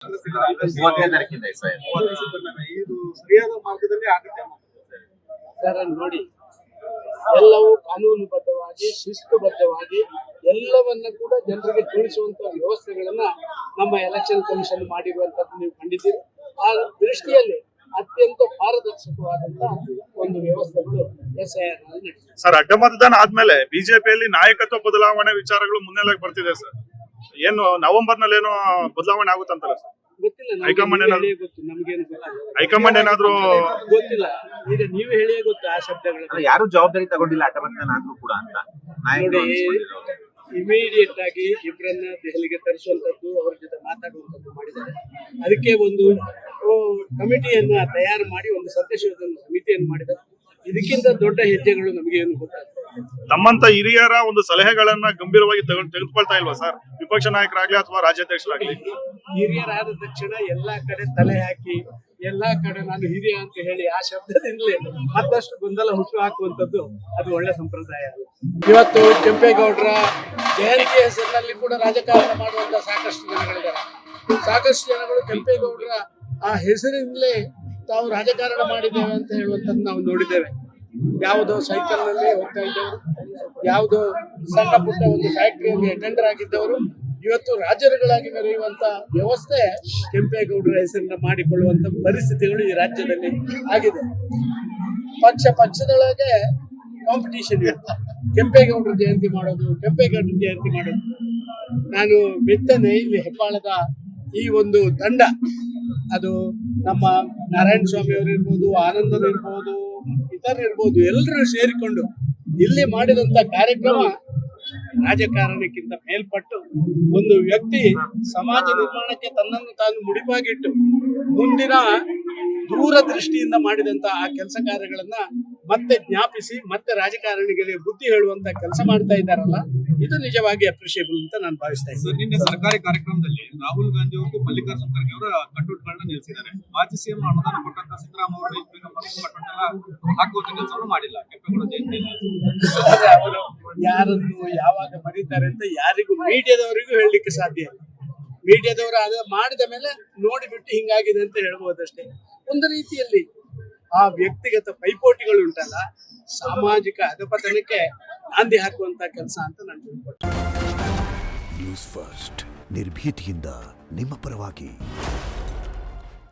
ಮೂವತ್ತನೇ ತಾರೀಕಿಂದ ಇದು ಸರಿಯಾದ ಮಾರ್ಗದಲ್ಲಿ ಆಗುತ್ತೆ. ಸರ್ ನೋಡಿ, ಎಲ್ಲವೂ ಕಾನೂನುಬದ್ಧವಾಗಿ ಶಿಸ್ತುಬದ್ಧವಾಗಿ ಎಲ್ಲವನ್ನ ಕೂಡ ಜನರಿಗೆ ತಿಳಿಸುವಂತ ವ್ಯವಸ್ಥೆಗಳನ್ನ ನಮ್ಮ ಎಲೆಕ್ಷನ್ ಕಮಿಷನ್ ಮಾಡಿರುವಂತದ್ದು ನೀವು ಕಂಡಿದ್ದೀರಿ. ಆ ದೃಷ್ಟಿಯಲ್ಲಿ ಅತ್ಯಂತ ಪಾರದರ್ಶಕವಾದಂತಹ ಒಂದು ವ್ಯವಸ್ಥೆಗಳು SIR ನಲ್ಲಿ ನಡೆದಿದೆ. ಸರ್, ಅಡ್ಡ ಮತದಾನ ಆದ್ಮೇಲೆ ಬಿಜೆಪಿಯಲ್ಲಿ ನಾಯಕತ್ವ ಬದಲಾವಣೆ ವಿಚಾರಗಳು ಮುನ್ನೆಲೆಗೆ ಬರ್ತಿದೆ ಸರ್. ಏನು ನವೆಂಬರ್ ನಲ್ಲಿ ಏನೋ ಬದಲಾವಣೆ ಆಗುತ್ತಂತಲ್ಲ ಸರ್? ಗೊತ್ತಿಲ್ಲ, ಹೈಕಮಾಂಡ್ ಗೊತ್ತು, ನಮ್ಗೇನು ಗೊತ್ತಿಲ್ಲ. ಹೈಕಮಾಂಡ್ ಏನಾದ್ರು ಗೊತ್ತಿಲ್ಲ. ಈಗ ನೀವು ಹೇಳಿಯೇ ಗೊತ್ತು ಆ ಶಬ್ದಗಳು. ಯಾರು ಜವಾಬ್ದಾರಿ ತಗೊಂಡಿಲ್ಲ ಅಡ್ಡ ಮತದಾನ ಆದ್ರೂ ಕೂಡ ಅಂತ ನೋಡಿ, ಇಮಿಡಿಯೇಟ್ ಆಗಿ ಇಬ್ಬರನ್ನ ದೆಹಲಿಗೆ ತರಿಸುವಂತದ್ದು, ಅವ್ರ ಜೊತೆ ಮಾತಾಡುವಂತದ್ದು ಮಾಡಿದ್ದಾರೆ. ಅದಕ್ಕೆ ಒಂದು ಕಮಿಟಿಯನ್ನ ತಯಾರು ಮಾಡಿ ಒಂದು ಸತ್ಯಶೋಧನ ಸಮಿತಿಯನ್ನು ಮಾಡಿದ್ದಾರೆ. ಇದಕ್ಕಿಂತ ದೊಡ್ಡ ಹೆಜ್ಜೆಗಳು ನಮಗೆ ಏನು ಗೊತ್ತಾಗ್ತದೆ? ತಮ್ಮಂತ ಹಿರಿಯರ ಒಂದು ಸಲಹೆಗಳನ್ನ ಗಂಭೀರವಾಗಿ ತೆಗೆದುಕೊಳ್ತಾ ಇಲ್ವಾ ಸರ್, ವಿಪಕ್ಷ ನಾಯಕರಾಗ್ಲಿ ಅಥವಾ ರಾಜ್ಯಾಧ್ಯಕ್ಷರಾಗ್ಲಿ? ಹಿರಿಯರಾದ ತಕ್ಷಣ ಎಲ್ಲಾ ಕಡೆ ತಲೆ ಹಾಕಿ ಎಲ್ಲಾ ಕಡೆ ನಾನು ಹಿರಿಯ ಅಂತ ಹೇಳಿ ಆ ಶಬ್ದದಿಂದಲೇ ಮತ್ತಷ್ಟು ಗೊಂದಲ ಹುಟ್ಟು ಹಾಕುವಂತದ್ದು ಅದು ಒಳ್ಳೆ ಸಂಪ್ರದಾಯ ಅಲ್ಲ. ಇವತ್ತು ಕೆಂಪೇಗೌಡರ ಜಯಂತಿ ಹೆಸರಿನಲ್ಲಿ ಕೂಡ ರಾಜಕಾರಣ ಮಾಡುವಂತ ಸಾಕಷ್ಟು ಜನಗಳಿದ್ದಾರೆ. ಸಾಕಷ್ಟು ಜನಗಳು ಕೆಂಪೇಗೌಡರ ಆ ಹೆಸರಿನಲ್ಲೇ ತಾವು ರಾಜಕಾರಣ ಮಾಡಿದ್ದೇವೆ ಅಂತ ಹೇಳುವಂತದ್ದು ನಾವು ನೋಡಿದ್ದೇವೆ. ಯಾವುದೋ ಸೈಕಲ್ ನಲ್ಲಿ ಹೋಗ್ತಾ ಇದ್ದವರು, ಯಾವುದೋ ಸಣ್ಣ ಪುಟ್ಟ ಒಂದು ಫ್ಯಾಕ್ಟರಿಯಲ್ಲಿ ಅಟೆಂಡರ್ ಆಗಿದ್ದವರು ಇವತ್ತು ರಾಜರುಗಳಾಗಿ ಮೆರೆಯುವಂತ ವ್ಯವಸ್ಥೆ ಕೆಂಪೇಗೌಡರ ಹೆಸರನ್ನ ಮಾಡಿಕೊಳ್ಳುವಂತ ಪರಿಸ್ಥಿತಿಗಳು ಈ ರಾಜ್ಯದಲ್ಲಿ ಆಗಿದೆ. ಪಕ್ಷದೊಳಗೆ ಕಾಂಪಿಟೇಷನ್ ಇರುತ್ತೆ. ಕೆಂಪೇಗೌಡರ ಜಯಂತಿ ಮಾಡೋದು, ಕೆಂಪೇಗೌಡರ ಜಯಂತಿ ಮಾಡೋದು. ನಾನು ಮೆತ್ತನೆ ಇಲ್ಲಿ ಹೆಬ್ಬಾಳದ ಈ ಒಂದು ತಂಡ, ಅದು ನಮ್ಮ ನಾರಾಯಣ ಸ್ವಾಮಿ ಅವರು ಇರ್ಬೋದು, ಆನಂದನ್ ಇರ್ಬೋದು, ಇತರರಿರ್ಬೋದು, ಎಲ್ಲರೂ ಸೇರಿಕೊಂಡು ಇಲ್ಲಿ ಮಾಡಿದಂತ ಕಾರ್ಯಕ್ರಮ ರಾಜಕಾರಣಕ್ಕಿಂತ ಮೇಲ್ಪಟ್ಟು ಒಂದು ವ್ಯಕ್ತಿ ಸಮಾಜ ನಿರ್ಮಾಣಕ್ಕೆ ತನ್ನನ್ನು ತಾನು ಮುಡಿಪಾಗಿಟ್ಟು ಮುಂದಿನ ದೂರದೃಷ್ಟಿಯಿಂದ ಮಾಡಿದಂತ ಆ ಕೆಲಸ ಕಾರ್ಯಗಳನ್ನ ಮತ್ತೆ ಜ್ಞಾಪಿಸಿ ಮತ್ತೆ ರಾಜಕಾರಣಿಗಳಿಗೆ ಬುದ್ಧಿ ಹೇಳುವಂತ ಕೆಲಸ ಮಾಡ್ತಾ ಇದ್ದಾರಲ್ಲ, ಇದು ನಿಜವಾಗಿ ಅಪ್ರಿಷಿಯೇಬಲ್ ಅಂತ ನಾನು ಭಾವಿಸ್ತಾ ಇದ್ದೀನಿ. ನಿನ್ನೆ ಸರ್ಕಾರಿ ಕಾರ್ಯಕ್ರಮದಲ್ಲಿ ರಾಹುಲ್ ಗಾಂಧಿ ಅವರು ಮಲ್ಲಿಕಾರ್ಜುನ ಖರ್ಗೆ ಅವರ ಕಟೌಟ್ಗಳನ್ನ ನಿಲ್ಲಿಸಿದ್ದಾರೆ. ಮಾಜಿ ಸಿಎಂ ಅನುದಾನ ಕೊಟ್ಟಂತ ಸಿದ್ದರಾಮಯ್ಯ ಅವರು ಹಾಕುವಂತ ಕೆಲಸವನ್ನು ಮಾಡಿಲ್ಲ ಕೆಂಪೇಗೌಡ ಜಯಂತಿಯಲ್ಲಿ. ಅವರು ಯಾರನ್ನು ಯಾವಾಗ ಮರೀತಾರೆ ಅಂತ ಯಾರಿಗೂ, ಮೀಡಿಯಾದವರಿಗೂ ಹೇಳಲಿಕ್ಕೆ ಸಾಧ್ಯ ಇಲ್ಲ. ಮೀಡಿಯಾದವರು ಅದು ಮಾಡಿದ ಮೇಲೆ ನೋಡಿಬಿಟ್ಟು ಹಿಂಗಾಗಿದೆ ಅಂತ ಹೇಳ್ಬೋದಷ್ಟೇ. ಒಂದು ರೀತಿಯಲ್ಲಿ ಆ ವ್ಯಕ್ತಿಗತ ಪೈಪೋಟಿಗಳು ಉಂಟಲ್ಲ, ಸಾಮಾಜಿಕ ಅಧಪತನಕ್ಕೆ ನಾಂದಿ ಹಾಕುವಂತ ಕೆಲಸ ಅಂತ ನಾನು ತಿಳ್ಕೊಳ್ತೇನೆ. ನ್ಯೂಸ್ ಫಸ್ಟ್, ನಿರ್ಭೀತಿಯಿಂದ ನಿಮ್ಮ ಪರವಾಗಿ.